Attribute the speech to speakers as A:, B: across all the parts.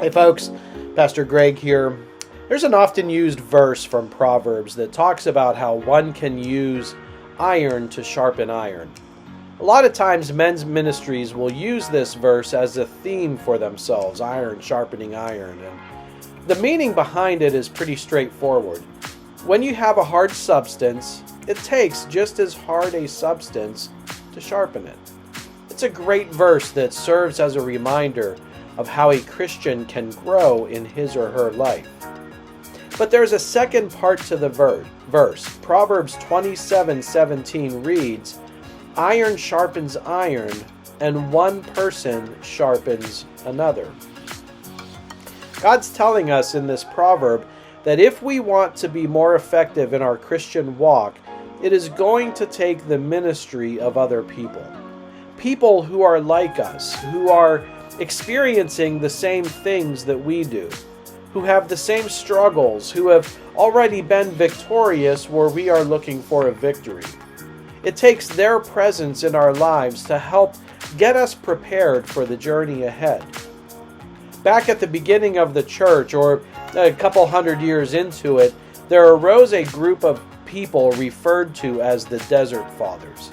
A: Hey folks, Pastor Greg here. There's an often used verse from Proverbs that talks about how one can use iron to sharpen iron. A lot of times men's ministries will use this verse as a theme for themselves, iron sharpening iron. And the meaning behind it is pretty straightforward. When you have a hard substance, it takes just as hard a substance to sharpen it. It's a great verse that serves as a reminder of how a Christian can grow in his or her life. But there's a second part to the verse. Proverbs 27:17 reads, "Iron sharpens iron, and one person sharpens another." God's telling us in this proverb that if we want to be more effective in our Christian walk, it is going to take the ministry of other people. People who are like us, who are experiencing the same things that we do, who have the same struggles, who have already been victorious where we are looking for a victory. It takes their presence in our lives to help get us prepared for the journey ahead. Back at the beginning of the church, or a couple hundred years into it, there arose a group of people referred to as the Desert Fathers.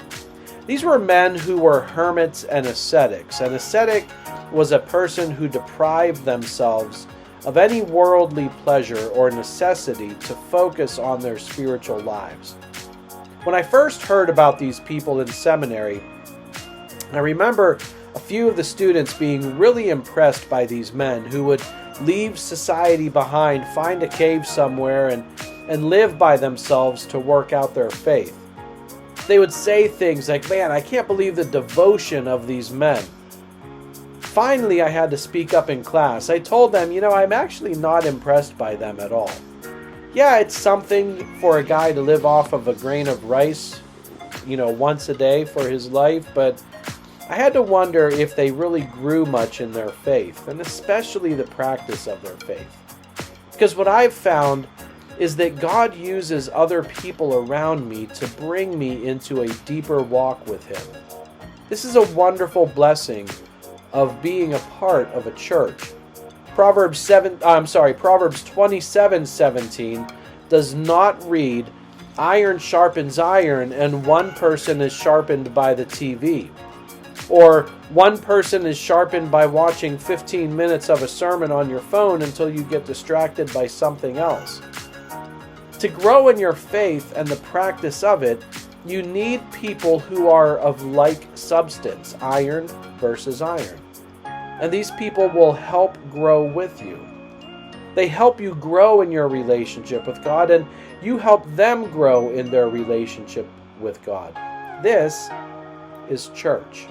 A: These were men who were hermits and ascetics. An ascetic was a person who deprived themselves of any worldly pleasure or necessity to focus on their spiritual lives. When I first heard about these people in seminary, I remember a few of the students being really impressed by these men who would leave society behind, find a cave somewhere, and live by themselves to work out their faith. They would say things like, "Man, I can't believe the devotion of these men." Finally, I had to speak up in class. I told them, I'm actually not impressed by them at all. Yeah, it's something for a guy to live off of a grain of rice, once a day for his life, but I had to wonder if they really grew much in their faith, and especially the practice of their faith. Because what I've found is that God uses other people around me to bring me into a deeper walk with Him. This is a wonderful blessing of being a part of a church. Proverbs 27:17 does not read, "Iron sharpens iron, and one person is sharpened by the TV." Or, "One person is sharpened by watching 15 minutes of a sermon on your phone until you get distracted by something else." To grow in your faith and the practice of it, you need people who are of like substance, iron versus iron. And these people will help grow with you. They help you grow in your relationship with God, and you help them grow in their relationship with God. This is church.